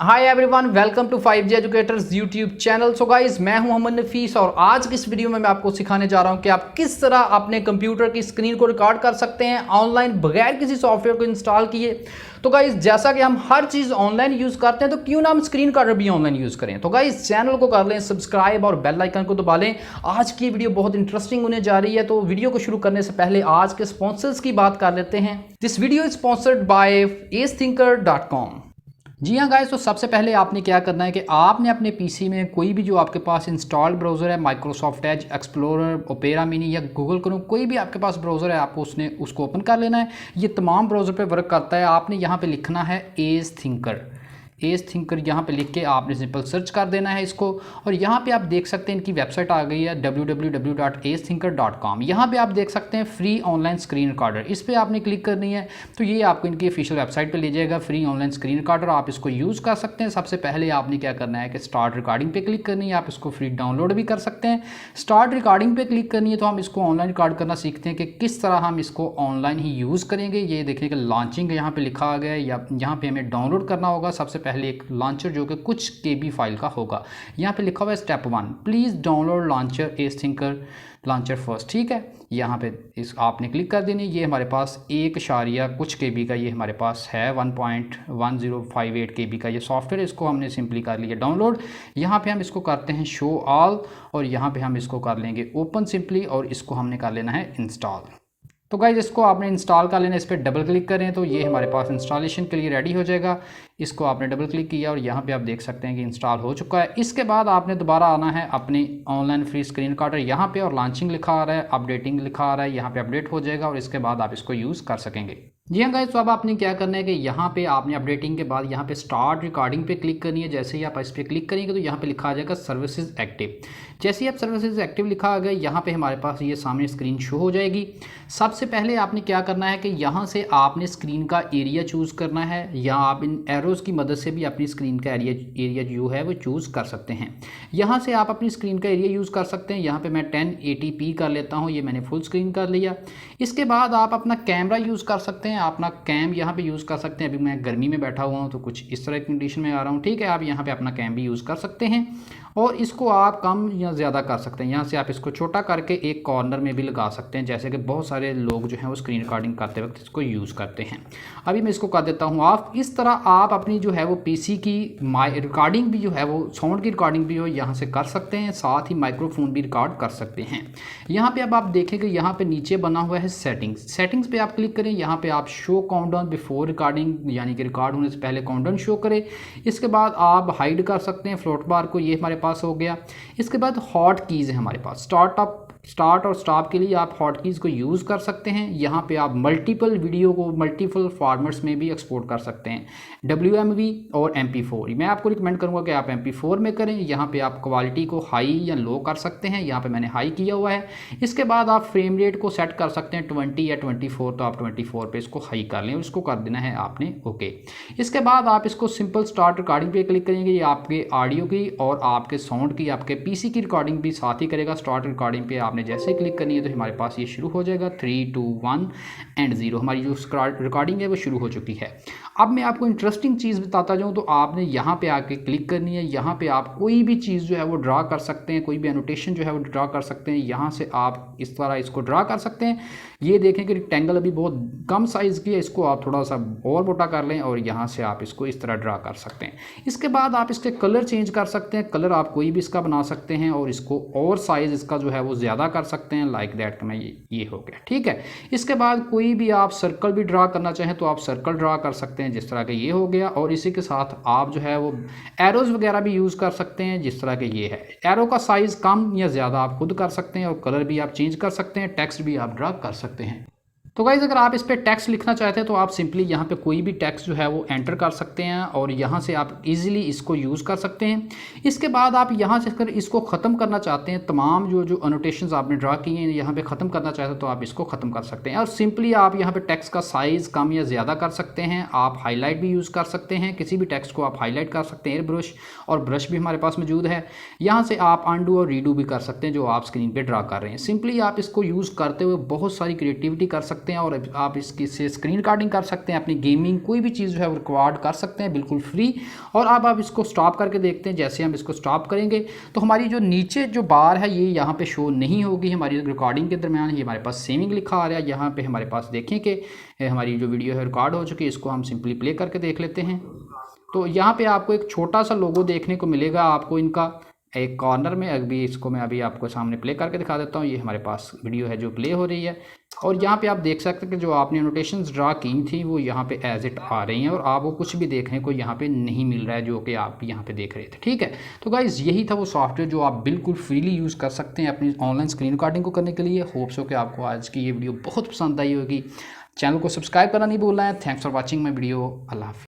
Hi everyone, welcome to 5G educators YouTube channel. So guys, मैं हूं मोहम्मद नफीस और आज की इस वीडियो में मैं आपको सिखाने जा रहा हूं कि आप किस तरह अपने कंप्यूटर की स्क्रीन को रिकॉर्ड कर सकते हैं ऑनलाइन बगैर किसी सॉफ्टवेयर को इंस्टॉल किए। तो गाइस, जैसा कि हम हर चीज़ ऑनलाइन यूज़ करते हैं तो क्यों ना हम स्क्रीन रिकॉर्डर भी ऑनलाइन यूज़ करें। तो गाइस, चैनल को कर लें सब्सक्राइब और बेल आइकन को दबा लें। आज की वीडियो बहुत इंटरेस्टिंग होने जा रही है। तो वीडियो को शुरू करने से पहले आज के स्पॉन्सर्स की बात कर लेते हैं। This video is sponsored by acethinker.com। जी हाँ गाइस, तो सबसे पहले आपने क्या करना है कि आपने अपने पीसी में कोई भी जो आपके पास इंस्टॉल्ड ब्राउज़र है, Microsoft Edge, explorer, opera mini या गूगल क्रोम, कोई भी आपके पास ब्राउज़र है, आपको उसको ओपन कर लेना है। ये तमाम ब्राउज़र पे वर्क करता है। आपने यहाँ पे लिखना है एज थिंकर यहाँ पे लिख के आपने सिंपल सर्च कर देना है इसको। और यहाँ पे आप देख सकते हैं इनकी वेबसाइट आ गई है www.acethinker.com। यहाँ पे आप देख सकते हैं फ्री ऑनलाइन स्क्रीन रिकॉर्डर, इस पर आपने क्लिक करनी है तो ये आपको इनकी ऑफिशियल वेबसाइट पे ले जाएगा। फ्री ऑनलाइन स्क्रीन रिकॉर्डर, आप इसको यूज़ कर सकते हैं। सबसे पहले आपने क्या करना है कि स्टार्ट रिकॉर्डिंग पे क्लिक करनी है। आप इसको फ्री डाउनलोड भी कर सकते हैं। स्टार्ट रिकॉर्डिंग पे क्लिक करनी है तो हम इसको ऑनलाइन रिकॉर्ड करना सीखते हैं कि किस तरह हम इसको ऑनलाइन ही यूज़ करेंगे। ये देखिए कि लॉन्चिंग यहाँ पे लिखा आ गया है, या यहाँ पे हमें डाउनलोड करना होगा। सबसे पहले एक लॉन्चर जो कि कुछ KB फाइल का होगा, यहाँ पे लिखा हुआ है step 1, please download launcher acethinker launcher first. ठीक है, यहाँ पे इस आपने क्लिक कर देनी। ये हमारे पास 1 कुछ KB का ये हमारे पास है, 1.1058 KB का ये सॉफ्टवेयर। इसको हमने सिंपली कर लिया डाउनलोड। यहाँ पे हम इसको करते हैं शो ऑल और यहाँ पे हम इसको कर लेंगे ओपन सिंपली और इसको हमने कर लेना है इंस्टॉल। तो गाइज, इसको आपने इंस्टॉल कर लेना। इस पर डबल क्लिक करें तो ये हमारे पास इंस्टॉलेशन के लिए रेडी हो जाएगा। इसको आपने डबल क्लिक किया और यहाँ पे आप देख सकते हैं कि इंस्टॉल हो चुका है। इसके बाद आपने दोबारा आना है अपनी ऑनलाइन फ्री स्क्रीन रिकॉर्डर, यहाँ पे और लॉन्चिंग लिखा आ रहा है, अपडेटिंग लिखा आ रहा है, यहाँ पे अपडेट हो जाएगा और इसके बाद आप इसको यूज़ कर सकेंगे। जी हाँ गाइस, तो अब आपने क्या करना है कि यहाँ पे आपने अपडेटिंग के बाद यहाँ पे स्टार्ट रिकॉर्डिंग पे क्लिक करनी है। जैसे ही आप इस पर क्लिक करेंगे तो यहाँ पे लिखा आ जाएगा सर्विसेज एक्टिव। जैसे ही आप सर्विसेज एक्टिव लिखा आ गया, यहाँ पे हमारे पास ये सामने स्क्रीन शो हो जाएगी। सबसे पहले आपने क्या करना है कि यहाँ से आपने स्क्रीन का एरिया चूज़ करना है, या आप इन एरोज़ की मदद से भी अपनी स्क्रीन का एरिया जो है वो चूज़ कर सकते हैं। यहाँ से आप अपनी स्क्रीन का एरिया यूज़ कर सकते हैं। यहाँ पे मैं 1080p कर लेता हूँ, ये मैंने फुल स्क्रीन कर लिया। इसके बाद आप अपना कैमरा यूज़ कर सकते हैं, अपना कैम यहाँ पे यूज़ कर सकते हैं। अभी मैं गर्मी में बैठा हुआ हूँ तो कुछ इस तरह की कंडीशन में आ रहा हूँ। ठीक है, आप यहाँ पे अपना कैम भी यूज़ कर सकते हैं और इसको आप कम या ज़्यादा कर सकते हैं। यहाँ से आप इसको छोटा करके एक कॉर्नर में भी लगा सकते हैं, जैसे कि बहुत सारे लोग जो हैं वो स्क्रीन रिकॉर्डिंग करते वक्त इसको यूज़ करते हैं। अभी मैं इसको कर देता हूँ ऑफ। इस तरह आप अपनी जो है वो PC की रिकॉर्डिंग भी जो है वो साउंड की रिकॉर्डिंग भी हो यहाँ से कर सकते हैं, साथ ही माइक्रोफोन भी रिकॉर्ड कर सकते हैं। यहाँ पे अब आप देखेंगे यहाँ पे नीचे बना हुआ है सेटिंग्स पे आप क्लिक करें। यहाँ पे आप शो काउंटडाउन बिफोर रिकॉर्डिंग, यानी कि रिकॉर्ड होने से पहले काउंटडाउन शो करें। इसके बाद आप हाइड कर सकते हैं फ्लोट बार को, ये हमारे पास हो गया। इसके बाद हॉट कीज़ है हमारे पास, स्टार्ट और स्टॉप के लिए आप हॉट कीज़ को यूज़ कर सकते हैं। यहाँ पे आप मल्टीपल वीडियो को मल्टीपल फॉर्मेट्स में भी एक्सपोर्ट कर सकते हैं, WMV और MP4। मैं आपको रिकमेंड करूँगा कि आप MP4 में करें। यहाँ पे आप क्वालिटी को हाई या लो कर सकते हैं, यहाँ पे मैंने हाई किया हुआ है। इसके बाद आप फ्रेम रेट को सेट कर सकते हैं 20 या 24, तो आप 24 पे इसको हाई कर लें और इसको कर देना है आपने ओके। इसके बाद आप इसको सिंपल स्टार्ट रिकॉर्डिंग पे क्लिक करेंगे। ये आपके ऑडियो की और आपके साउंड की, आपके PC की रिकॉर्डिंग भी साथ ही करेगा। स्टार्ट रिकॉर्डिंग पे आपने जैसे ही क्लिक करनी है तो हमारे पास ये शुरू हो जाएगा। 3, 2, 1 एंड 0 हमारी जो रिकॉर्डिंग है वो शुरू हो चुकी है। अब मैं आपको इंटरेस्टिंग चीज़ बताता जाऊँ तो आपने यहाँ पे आके क्लिक करनी है। यहाँ पे आप कोई भी चीज़ जो है वो ड्रा कर सकते हैं, कोई भी एनोटेशन जो है वो ड्रा कर सकते हैं। यहाँ से आप इस तरह इसको ड्रा कर सकते हैं। ये देखें कि रेक्टेंगल अभी बहुत कम साइज़ की है, इसको आप थोड़ा सा और मोटा कर लें और यहाँ से आप इसको इस तरह ड्रा कर सकते हैं। इसके बाद आप इसके कलर चेंज कर सकते हैं, कलर आप कोई भी इसका बना सकते हैं और इसको और साइज़ इसका जो है वो ज़्यादा कर सकते हैं, लाइक दैट। का मैं ये हो गया। ठीक है, इसके बाद कोई भी आप सर्कल भी ड्रा करना चाहें तो आप सर्कल ड्रा कर सकते हैं, जिस तरह के ये हो गया। और इसी के साथ आप जो है वो एरोज़ वगैरह भी यूज़ कर सकते हैं, जिस तरह के ये है। एरो का साइज़ कम या ज़्यादा आप खुद कर सकते हैं और कलर भी आप चेंज कर सकते हैं, टेक्स्ट भी आप ड्रा कर सकते हैं। तो गाइज़, अगर आप इस पर टेक्स्ट लिखना चाहते हैं तो आप सिंपली यहाँ पे कोई भी टेक्स्ट जो है वो एंटर कर सकते हैं और यहाँ से आप इजीली इसको यूज़ कर सकते हैं। इसके बाद आप यहाँ से अगर इसको ख़त्म करना चाहते हैं, तमाम जो अनोटेशंस आपने ड्रा किए हैं यहाँ पे ख़त्म करना चाहते हैं तो आप इसको ख़त्म कर सकते हैं। और सिंपली आप यहाँ पे टेक्स्ट का साइज़ कम या ज़्यादा कर सकते हैं। आप हाईलाइट भी यूज़ कर सकते हैं, किसी भी टेक्स्ट को आप हाईलाइट कर सकते हैं। एयर ब्रश और ब्रश भी हमारे पास मौजूद है। यहाँ से आप अनडू और रीडू भी कर सकते हैं जो आप स्क्रीन पर ड्रा कर रहे हैं। सिंपली आप इसको यूज़ करते हुए बहुत सारी क्रिएटिविटी कर सकते सकते हैं और आप इसकी से स्क्रीन रिकॉर्डिंग कर सकते हैं, अपनी गेमिंग कोई भी चीज़ जो है वो रिकॉर्ड कर सकते हैं बिल्कुल फ्री। और अब आप इसको स्टॉप करके देखते हैं, जैसे हम इसको स्टॉप करेंगे तो हमारी जो नीचे जो बार है ये यहाँ पे शो नहीं होगी हमारी रिकॉर्डिंग के दरमियान। ये हमारे पास सेविंग लिखा आ रहा है, यहाँ पे हमारे पास देखें कि हमारी जो वीडियो है रिकॉर्ड हो चुकी है। इसको हम सिंपली प्ले करके देख लेते हैं। तो यहाँ पे आपको एक छोटा सा लोगो देखने को मिलेगा आपको इनका एक कॉर्नर में। अभी इसको मैं अभी आपको सामने प्ले करके दिखा देता हूँ। ये हमारे पास वीडियो है जो प्ले हो रही है और यहाँ पे आप देख सकते हैं कि जो आपने नोटेशंस ड्रा की थी वो यहाँ पे एज इट आ रही हैं और आपको कुछ भी देखने को यहाँ पे नहीं मिल रहा है जो कि आप यहाँ पे देख रहे थे। ठीक है, तो गाइज़ यही था वो सॉफ्टवेयर जो आप बिल्कुल फ्रीली यूज़ कर सकते हैं अपनी ऑनलाइन स्क्रीन रिकॉर्डिंग को करने के लिए। होप्स हो कि आपको आज की ये वीडियो बहुत पसंद आई होगी। चैनल को सब्सक्राइब करना नहीं भूलना है। Thanks for watching my video. अल्लाह हाफ़िज़।